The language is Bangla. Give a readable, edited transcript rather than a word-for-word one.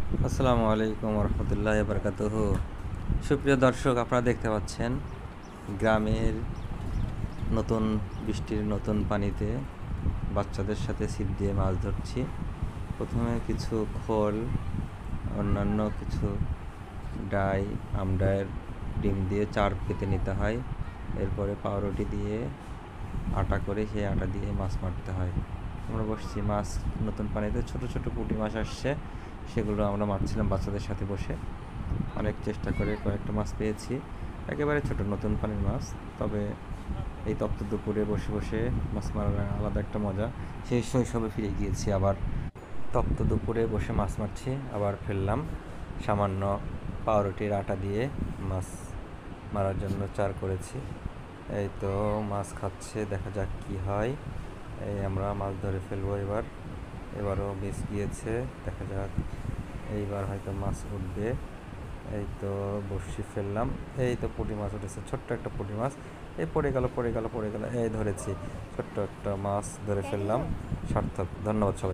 আসসালামু আলাইকুম রহমতুল্লাহি বারাকাতুহু। সুপ্রিয় দর্শক, আপনারা দেখতে পাচ্ছেন গ্রামের নতুন বৃষ্টির নতুন পানিতে বাচ্চাদের সাথে ছিপ দিয়ে মাছ ধরছি। প্রথমে কিছু খোল, অন্যান্য কিছু ডাই, আমডাইয়ের ডিম দিয়ে চার পেতে নিতে হয়। এরপরে পাউরুটি দিয়ে আটা করে সেই আটা দিয়ে মাছ মারতে হয়। আমরা বসছি মাছ, নতুন পানিতে ছোট ছোট পুঁটি মাছ আসছে, সেগুলো আমরা মারছিলাম বাচ্চাদের সাথে বসে। অনেক চেষ্টা করে কয়েকটা মাছ পেয়েছি, একেবারে ছোট নতুন পানির মাছ। তবে এই তপ্ত দুপুরে বসে বসে মাছ মারার আলাদা একটা মজা। সেই শৈশবে ফিরে গিয়েছি আবার। তপ্ত দুপুরে বসে মাছ মারছি, আবার ফেললাম। সামান্য পাউরুটির আটা দিয়ে মাছ মারার জন্য চার করেছি। এই তো মাছ খাচ্ছে, দেখা যাক কি হয়। এই আমরা মাছ ধরে ফেলবো এবারও মিস গিয়েছে, দেখা যাক এইবার হয়তো মাছ উঠবে। এই তো বড়শি ফেললাম, এই তো পুঁটি মাছ উঠেছে, ছোট্ট একটা পুঁটি মাছ। এই পড়ে গেল, এই ধরেছি, ছোট্ট একটা মাছ ধরে ফেললাম। সার্থক। ধন্যবাদ সবাই।